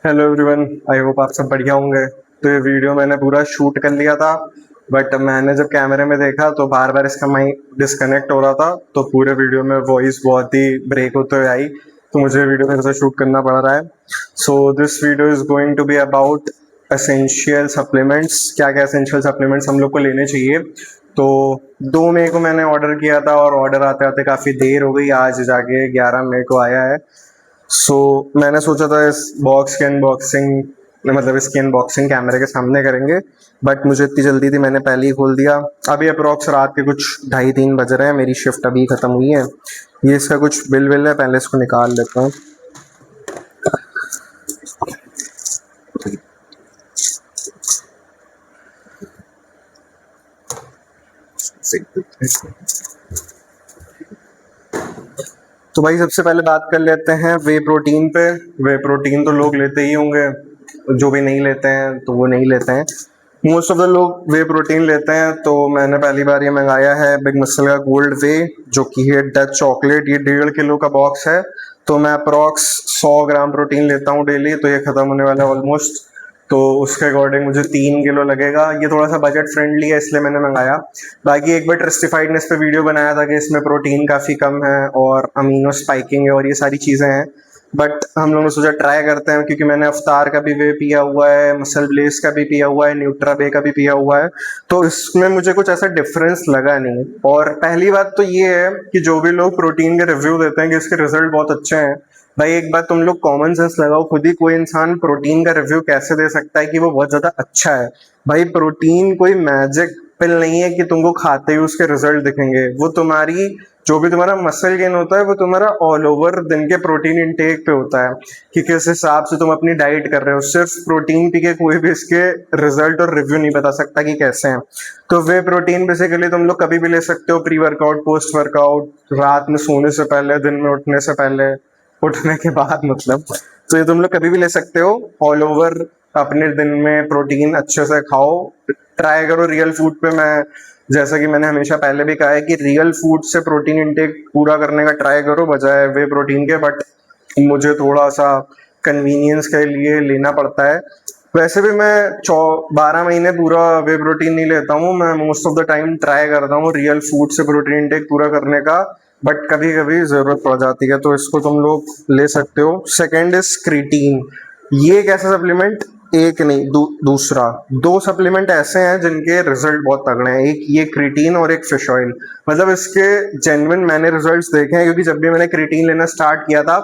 Hello everyone, I hope आप सब बढ़िया होंगे। तो ये वीडियो मैंने पूरा शूट कर लिया था, बट मैंने जब कैमरे में देखा तो बार बार इसका माइक डिस्कनेक्ट हो रहा था, तो पूरे वीडियो में वॉइस बहुत ही ब्रेक होते हुए आई, तो मुझे वीडियो फिर से शूट करना पड़ रहा है। So this video is going to be about essential supplements. क्या क्या एसेंशियल सप्लीमेंट्स हम लोग को लेने चाहिए। तो 2 मई को मैंने ऑर्डर किया था और ऑर्डर आते आते काफ़ी देर हो गई, आज जाके 11 मई को आया है। मैंने सोचा था इस बॉक्स की अनबॉक्सिंग, मतलब इसकी अनबॉक्सिंग कैमरे के सामने करेंगे, बट मुझे इतनी जल्दी थी, मैंने पहले ही खोल दिया। अभी अप्रोक्स रात के कुछ 2:30-3 बज रहे हैं, मेरी शिफ्ट अभी ख़त्म हुई है। ये इसका कुछ बिल है, पहले इसको निकाल लेता हूँ। तो भाई सबसे पहले बात कर लेते हैं वे प्रोटीन पे। वे प्रोटीन तो लोग लेते ही होंगे, जो भी नहीं लेते हैं तो वो नहीं लेते हैं। मोस्ट ऑफ द लोग वे प्रोटीन लेते हैं। तो मैंने पहली बार ये मंगाया है बिग मसल का गोल्ड वे, जो कि है डच चॉकलेट। ये 1.5 किलो का बॉक्स है। तो मैं अप्रॉक्स 100 ग्राम प्रोटीन लेता हूँ डेली, तो ये खत्म होने वाला है ऑलमोस्ट। तो उसके अकॉर्डिंग मुझे 3 किलो लगेगा। ये थोड़ा सा बजट फ्रेंडली है, इसलिए मैंने मंगाया। बाकी एक बार ट्रस्टिफाइडनेस पे वीडियो बनाया था कि इसमें प्रोटीन काफ़ी कम है और अमीनो स्पाइकिंग है और ये सारी चीज़ें हैं, बट हम लोगों ने सोचा ट्राई करते हैं, क्योंकि मैंने अवतार का भी वे पिया हुआ है, मसल ब्लेस का भी पिया हुआ है, न्यूट्रा बे का भी पिया हुआ है। तो इसमें मुझे कुछ ऐसा डिफरेंस लगा नहीं। और पहली बात तो ये है कि जो भी लोग प्रोटीन के रिव्यू देते हैं कि इसके रिजल्ट बहुत अच्छे हैं, भाई एक बात तुम लोग कॉमन सेंस लगाओ खुद ही। कोई इंसान प्रोटीन का रिव्यू कैसे दे सकता है कि वो बहुत ज्यादा अच्छा है। भाई प्रोटीन कोई मैजिक पिल नहीं है कि तुमको खाते ही उसके रिजल्ट दिखेंगे। वो तुम्हारी जो भी तुम्हारा मसल गेन होता है वो तुम्हारा ऑल ओवर दिन के प्रोटीन इंटेक पे होता है कि किस हिसाब से तुम अपनी डाइट कर रहे हो। सिर्फ प्रोटीन पी के कोई भी इसके रिजल्ट और रिव्यू नहीं बता सकता कि कैसे हैं। तो वे प्रोटीन बेसिकली तुम लोग कभी भी ले सकते हो, प्री वर्कआउट, पोस्ट वर्कआउट, रात में सोने से पहले, दिन में उठने से पहले, उठने के बाद मतलब। तो ये तुम लोग कभी भी ले सकते हो। ऑल ओवर अपने दिन में प्रोटीन अच्छे से खाओ, ट्राई करो रियल फूड पे। मैं जैसा कि मैंने हमेशा पहले भी कहा है कि रियल फूड से प्रोटीन इंटेक पूरा करने का ट्राई करो बजाय वे प्रोटीन के। बट मुझे थोड़ा सा कन्वीनियंस के लिए लेना पड़ता है। वैसे भी मैं 12 महीने पूरा वे प्रोटीन नहीं लेता हूँ। मैं most of the time try करता हूँ रियल फूड से प्रोटीन इंटेक पूरा करने का, बट कभी कभी जरूरत पड़ जाती है, तो इसको तुम लोग ले सकते हो। Second is creatine. ये एक ऐसा सप्लीमेंट, एक नहीं दूसरा 2 सप्लीमेंट ऐसे हैं जिनके रिजल्ट बहुत तगड़े हैं। एक ये क्रिटीन और एक फिश ऑयल। मतलब इसके जेन्युइन मैंने रिजल्ट्स देखे हैं, क्योंकि जब भी मैंने क्रिटीन लेना स्टार्ट किया था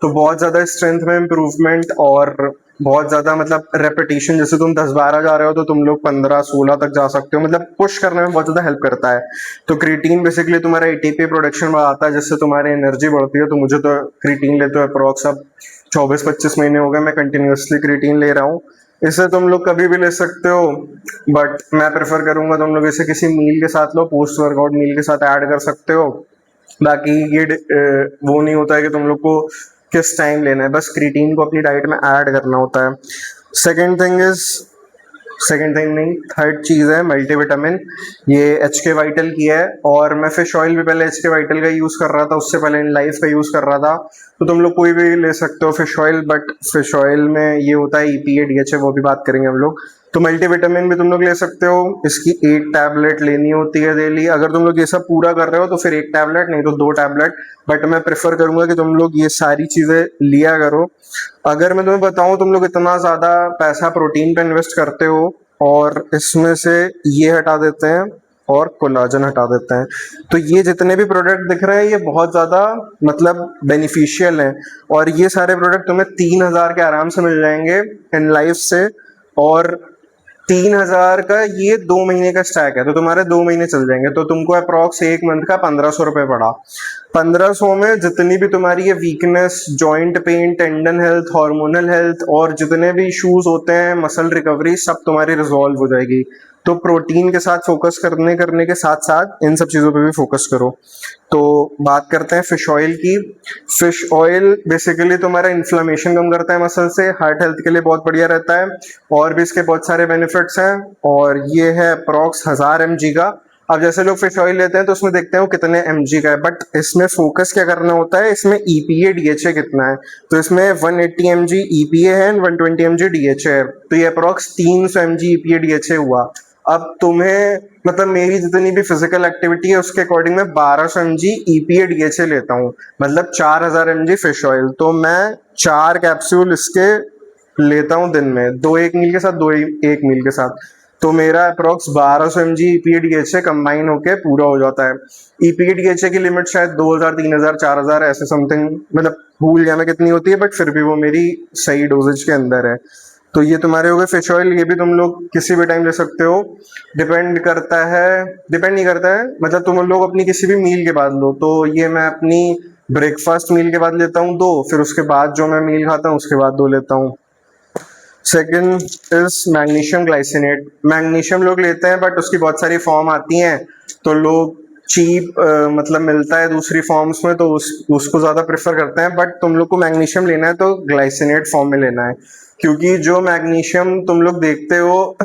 तो बहुत ज्यादा स्ट्रेंथ में इम्प्रूवमेंट और बहुत ज्यादा मतलब रेपिटेशन, जैसे तुम 10-12 जा रहे हो तो तुम लोग 15-16 तक जा सकते हो। मतलब पुश करने में बहुत ज्यादा हेल्प करता है। तो क्रिटीन बेसिकली तुम्हारा एटीपी प्रोडक्शन बढ़ाता है, जिससे तुम्हारी एनर्जी बढ़ती है। तो मुझे तो क्रिटीन लेते हुए अप्रोक्स अब 24-25 महीने हो गए, मैं कंटिन्यूसली क्रिटीन ले रहा हूँ। इसे तुम लोग कभी भी ले सकते हो, बट मैं प्रेफर करूंगा तुम लोग इसे किसी मील के साथ लो, पोस्ट वर्कआउट मील के साथ ऐड कर सकते हो। बाकी ये वो नहीं होता है कि तुम लोग को किस टाइम लेना है, बस क्रिटीन को अपनी डाइट में ऐड करना होता है। सेकेंड थिंग नहीं, थर्ड चीज़ है मल्टीविटामिन। ये एच के वाइटल की है, और मैं फिश ऑयल भी पहले एच के वाइटल का यूज़ कर रहा था, उससे पहले इन लाइफ का यूज़ कर रहा था। तो तुम लोग कोई भी ले सकते हो fish oil, but fish oil में ये होता है EPA DHA, वो भी बात करेंगे हम लोग। तो मल्टीविटामिन भी तुम लोग ले सकते हो। इसकी 8 टैबलेट लेनी होती है डेली। अगर तुम लोग ये सब पूरा कर रहे हो तो फिर 1 टैबलेट, नहीं तो 2 टैबलेट। बट मैं प्रेफर करूंगा कि तुम लोग ये सारी चीज़ें लिया करो। अगर मैं तुम्हें बताऊं, तुम लोग इतना ज़्यादा पैसा प्रोटीन पे इन्वेस्ट करते हो और इसमें से ये हटा देते हैं और कोलाजन हटा देते हैं, तो ये जितने भी प्रोडक्ट दिख रहे हैं ये बहुत ज़्यादा मतलब बेनिफिशियल हैं। और ये सारे प्रोडक्ट तुम्हें 3,000 के आराम से मिल जाएंगे इन लाइफ से। और 3,000 का ये 2 महीने का स्टैक है, तो तुम्हारे 2 महीने चल जाएंगे। तो तुमको अप्रॉक्स एक मंथ का 1,500 रुपये पड़ा। 1,500 में जितनी भी तुम्हारी ये weakness, joint pain, tendon health, hormonal health और जितने भी इश्यूज होते हैं, मसल रिकवरी, सब तुम्हारी रिजॉल्व हो जाएगी। तो प्रोटीन के साथ फोकस करने के साथ साथ इन सब चीज़ों पे भी फोकस करो। तो बात करते हैं फिश ऑयल की। फिश ऑयल बेसिकली तुम्हारा इन्फ्लेमेशन कम करता है मसल से, हार्ट हेल्थ के लिए बहुत बढ़िया रहता है, और भी इसके बहुत सारे बेनिफिट्स हैं। और ये है अप्रॉक्स 1000 mg का, अब जैसे लोग फिश ऑयल लेते हैं तो उसमें देखते हैं वो कितने mg का है, बट इसमें फोकस क्या करना होता है, इसमें EPA DHA कितना है। तो इसमें 180 mg EPA है एंड 120 mg DHA है, तो ये अप्रोक्स 300 mg EPA DHA हुआ। अब तुम्हें मतलब मेरी जितनी भी फिजिकल एक्टिविटी है उसके अकॉर्डिंग मैं 1200 mg EPA DHA लेता हूँ, मतलब 4000 mg फिश ऑयल। तो मैं 4 कैप्सूल इसके लेता हूँ दिन में, 2 एक मील के साथ, 2 एक मील के साथ। तो मेरा approx 1200 mg EPA DHA combine होके पूरा हो जाता है। EPA DHA की लिमिट शायद 2000 3000 4000 ऐसे समथिंग, मतलब भूल गया मैं कितनी होती है, बट फिर भी वो मेरी सही डोजेज के अंदर है। तो ये तुम्हारे हो गए फिश ऑयल, ये भी तुम लोग किसी भी टाइम ले सकते हो, डिपेंड करता है, डिपेंड नहीं करता है, मतलब तुम लोग अपनी किसी भी मील के बाद लो। तो ये मैं अपनी ब्रेकफास्ट मील के बाद लेता हूँ 2, फिर उसके बाद जो मैं मील खाता हूँ उसके बाद 2 लेता हूँ। Second is magnesium glycinate. Magnesium लोग लेते हैं बट उसकी बहुत सारी फॉर्म आती हैं, तो लोग चीप मतलब मिलता है दूसरी फॉर्म्स में तो उसको ज़्यादा प्रेफर करते हैं, बट तुम लोग को मैग्नीशियम लेना है तो ग्लाइसिनेट फॉर्म में लेना है, क्योंकि जो मैग्नीशियम तुम लोग देखते हो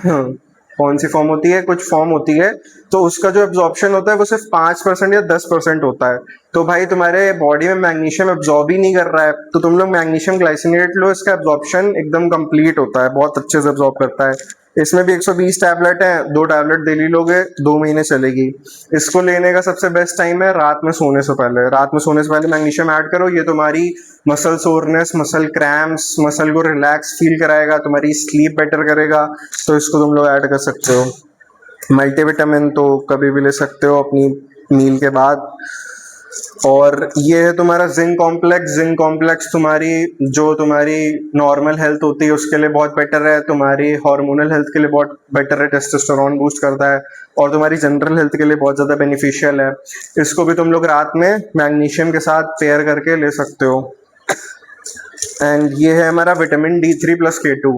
कौन सी फॉर्म होती है, कुछ फॉर्म होती है, तो उसका जो एब्जॉर्प्शन होता है वो सिर्फ 5% या 10% होता है। तो भाई तुम्हारे बॉडी में मैग्नीशियम एब्जॉर्ब ही नहीं कर रहा है, तो तुम लोग मैग्नीशियम ग्लाइसिनेट लो, इसका एब्जॉर्प्शन एकदम कंप्लीट होता है, बहुत अच्छे से एब्जॉर्ब करता है। इसमें भी 120 टैबलेट है, 2 टैबलेट डेली लोगे 2 महीने चलेगी। इसको लेने का सबसे बेस्ट टाइम है रात में सोने से पहले। रात में सोने से पहले मैग्नीशियम ऐड करो, ये तुम्हारी muscle soreness, muscle cramps, muscle को रिलैक्स फील कराएगा, तुम्हारी स्लीप बेटर करेगा, तो इसको तुम लोग ऐड कर सकते हो। मल्टीविटामिन तो कभी भी ले सकते हो अपनी मील के बाद। और ये है तुम्हारा जिंक कॉम्प्लेक्स। जिंक कॉम्प्लेक्स तुम्हारी जो तुम्हारी नॉर्मल हेल्थ होती है उसके लिए बहुत बेटर है, तुम्हारी हार्मोनल हेल्थ के लिए बहुत बेटर है, टेस्टोस्टेरोन बूस्ट करता है, और तुम्हारी जनरल हेल्थ के लिए बहुत ज़्यादा बेनिफिशियल है। इसको भी तुम लोग रात में मैग्नीशियम के साथ पेयर करके ले सकते हो। एंड ये है हमारा vitamin D3 plus K2।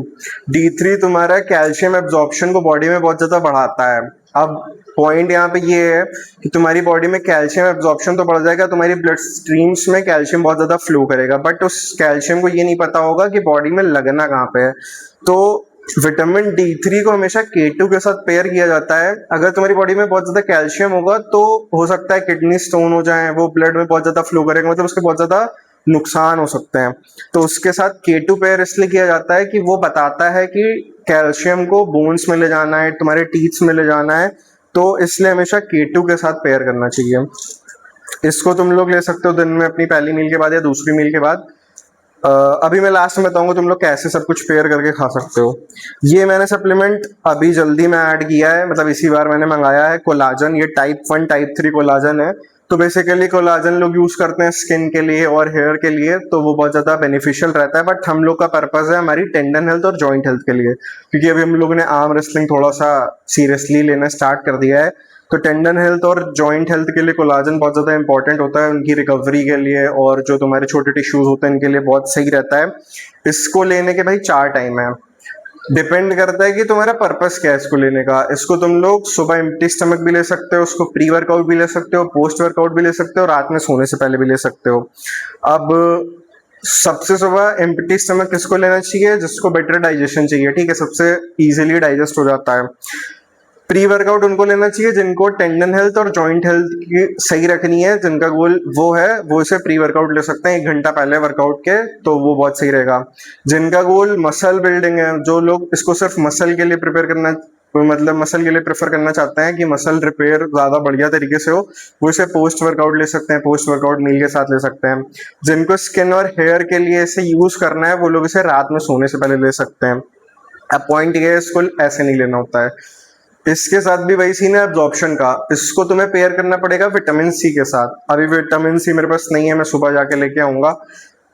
D3 तुम्हारा कैल्शियम एब्जॉर्प्शन को बॉडी में बहुत ज़्यादा बढ़ाता है। अब पॉइंट यहाँ पे ये है कि तुम्हारी बॉडी में कैल्शियम एब्जॉर्प्शन तो बढ़ जाएगा, तुम्हारी ब्लड स्ट्रीम्स में कैल्शियम बहुत ज़्यादा फ्लो करेगा, बट उस कैल्शियम को ये नहीं पता होगा कि बॉडी में लगना कहाँ पे है। तो विटामिन D3 को हमेशा K2 के साथ पेयर किया जाता है। अगर तुम्हारी बॉडी में बहुत ज़्यादा कैल्शियम होगा तो हो सकता है किडनी स्टोन हो जाए, वो ब्लड में बहुत ज़्यादा फ्लो करेगा, मतलब उसके बहुत ज़्यादा नुकसान हो सकते हैं। तो उसके साथ K2 पेयर इसलिए किया जाता है कि वो बताता है कि कैल्शियम को बोन्स में ले जाना है, तुम्हारे टीथ्स में ले जाना है, तो इसलिए हमेशा K2 के साथ पेयर करना चाहिए। इसको तुम लोग ले सकते हो दिन में अपनी पहली मील के बाद या दूसरी मील के बाद। अभी मैं लास्ट में बताऊंगा तुम लोग कैसे सब कुछ पेयर करके खा सकते हो। ये मैंने सप्लीमेंट अभी जल्दी में ऐड किया है, मतलब इसी बार मैंने मंगाया है, कोलाजन। ये टाइप 1 टाइप 3 कोलाजन है। तो बेसिकली कोलाजन लोग यूज करते हैं स्किन के लिए और हेयर के लिए, तो वो बहुत ज्यादा बेनिफिशियल रहता है, बट हम लोग का पर्पज है हमारी टेंडन हेल्थ और जॉइंट हेल्थ के लिए, क्योंकि अभी हम लोगों ने आर्म रेसलिंग थोड़ा सा सीरियसली लेना स्टार्ट कर दिया है। तो टेंडन हेल्थ और जॉइंट हेल्थ के लिए कोलाजन बहुत ज़्यादा इंपॉर्टेंट होता है, उनकी रिकवरी के लिए, और जो तुम्हारे छोटे टिश्यूज होते हैं इनके लिए बहुत सही रहता है। इसको लेने के भाई 4 टाइम है, डिपेंड करता है कि तुम्हारा पर्पस क्या है इसको लेने का। इसको तुम लोग सुबह एम्प्टी स्टमक भी ले सकते हो, उसको प्री वर्कआउट भी ले सकते हो, पोस्ट वर्कआउट भी ले सकते हो, रात में सोने से पहले भी ले सकते हो। अब सबसे सुबह एम्प्टी स्टमक किसको लेना चाहिए, जिसको बेटर डाइजेशन चाहिए, ठीक है, सबसे इजीली डाइजेस्ट हो जाता है। प्री वर्कआउट उनको लेना चाहिए जिनको टेंडन हेल्थ और जॉइंट हेल्थ की सही रखनी है, जिनका गोल वो है, वो इसे प्री वर्कआउट ले सकते हैं 1 घंटा पहले वर्कआउट के, तो वो बहुत सही रहेगा। जिनका गोल मसल बिल्डिंग है, जो लोग इसको सिर्फ मसल के लिए प्रिपेयर करना, मतलब मसल के लिए प्रेफर करना चाहते हैं कि मसल रिपेयर ज्यादा बढ़िया तरीके से हो, वो इसे पोस्ट वर्कआउट ले सकते हैं, पोस्ट वर्कआउट मील के साथ ले सकते हैं। जिनको स्किन और हेयर के लिए इसे यूज करना है वो लोग इसे रात में सोने से पहले ले सकते हैं। अब पॉइंट ये है, इसको ऐसे नहीं लेना होता है। इसके साथ भी वही सीन है एब्जॉर्प्शन का, इसको तुम्हें पेयर करना पड़ेगा विटामिन सी के साथ। अभी विटामिन सी मेरे पास नहीं है, मैं सुबह जाके लेके आऊंगा,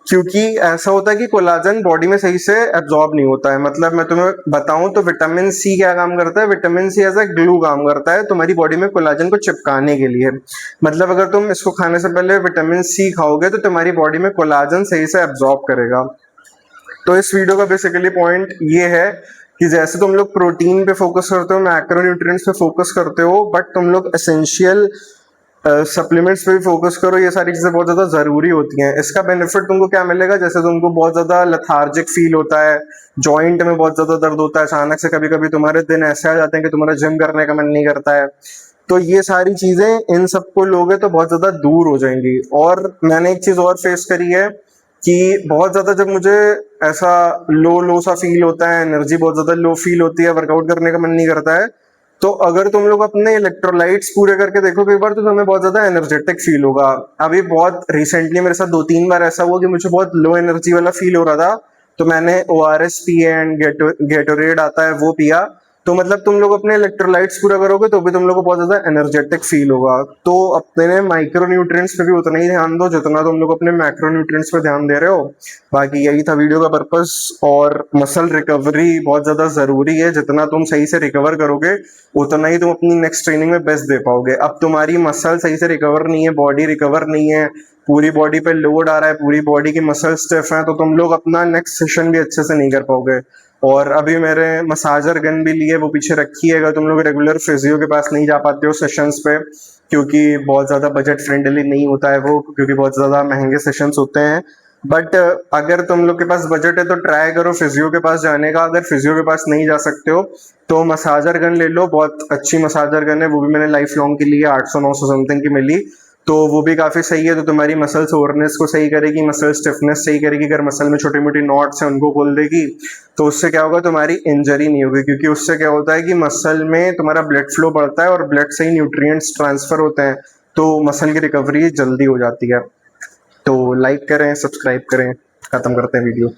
क्योंकि ऐसा होता है कि कोलाजन बॉडी में सही से एब्जॉर्ब नहीं होता है। मतलब मैं तुम्हें बताऊं तो विटामिन सी क्या काम करता है, vitamin C as a glue काम करता है तुम्हारी बॉडी में कोलाजन को चिपकाने के लिए। मतलब अगर तुम इसको खाने से पहले विटामिन सी खाओगे तो तुम्हारी बॉडी में कोलाजन सही से एब्जॉर्ब करेगा। तो इस वीडियो का बेसिकली पॉइंट ये है कि जैसे तुम लोग प्रोटीन पे फोकस करते हो, मैक्रोन्यूट्रिएंट्स पे फोकस करते हो, बट तुम लोग एसेंशियल सप्लीमेंट्स पे भी फोकस करो। ये सारी चीजें बहुत ज्यादा जरूरी होती हैं। इसका बेनिफिट तुमको क्या मिलेगा, जैसे तुमको बहुत ज्यादा लथार्जिक फील होता है, जॉइंट में बहुत ज्यादा दर्द होता है अचानक से, कभी कभी तुम्हारे दिन ऐसे आ जाते हैं कि तुम्हारा जिम करने का मन नहीं करता है, तो ये सारी चीजें इन सबको लोगे तो बहुत ज्यादा दूर हो जाएंगी। और मैंने एक चीज और फेस करी है कि बहुत ज्यादा जब मुझे ऐसा लो लो सा फील होता है, एनर्जी बहुत ज्यादा लो फील होती है, वर्कआउट करने का मन नहीं करता है, तो अगर तुम लोग अपने इलेक्ट्रोलाइट्स पूरे करके देखो एक बार, तो तुम्हें बहुत ज्यादा एनर्जेटिक फील होगा। अभी बहुत रिसेंटली मेरे साथ 2-3 बार ऐसा हुआ कि मुझे बहुत लो एनर्जी वाला फील हो रहा था, तो मैंने ORS पिए एंड गेटोरेड आता है वो पिया। तो मतलब तुम लोग अपने इलेक्ट्रोलाइट्स पूरा करोगे तो भी तुम लोग को बहुत ज्यादा एनर्जेटिक फील होगा। तो अपने माइक्रो न्यूट्रिएंट्स पे भी उतना ही ध्यान दो जितना तुम लोग अपने मैक्रो न्यूट्रिएंट्स पे ध्यान दे रहे हो। बाकी यही था वीडियो का पर्पस। और मसल रिकवरी बहुत ज्यादा जरूरी है, जितना तुम सही से रिकवर करोगे उतना ही तुम अपनी नेक्स्ट ट्रेनिंग में बेस्ट दे पाओगे। अब तुम्हारी मसल सही से रिकवर नहीं है, बॉडी रिकवर नहीं है, पूरी बॉडी पे लोड आ रहा है, पूरी बॉडी की मसल स्टिफ है, तो तुम लोग अपना नेक्स्ट सेशन भी अच्छे से नहीं कर पाओगे। और अभी मेरे मसाजर गन भी लिए, वो पीछे रखी है, अगर तुम लोग रेगुलर फिजियो के पास नहीं जा पाते हो सेशंस पे, क्योंकि बहुत ज़्यादा बजट फ्रेंडली नहीं होता है वो, क्योंकि बहुत ज़्यादा महंगे सेशंस होते हैं। बट अगर तुम लोग के पास बजट है तो ट्राई करो फिजियो के पास जाने का। अगर फिजियो के पास नहीं जा सकते हो तो मसाजर गन ले लो, बहुत अच्छी मसाजर गन है, वो भी मैंने लाइफ लॉन्ग के लिए 800-900 समथिंग की मिली, तो वो भी काफ़ी सही है। तो तुम्हारी मसल सोरनेस को सही करेगी, मसल स्टिफनेस सही करेगी, अगर मसल में छोटी मोटी नॉट्स हैं उनको खोल देगी, तो उससे क्या होगा, तुम्हारी इंजरी नहीं होगी। क्योंकि उससे क्या होता है कि मसल में तुम्हारा ब्लड फ्लो बढ़ता है और ब्लड से ही न्यूट्रिएंट्स ट्रांसफर होते हैं, तो मसल की रिकवरी जल्दी हो जाती है। तो लाइक करें, सब्सक्राइब करें, खत्म करते हैं वीडियो।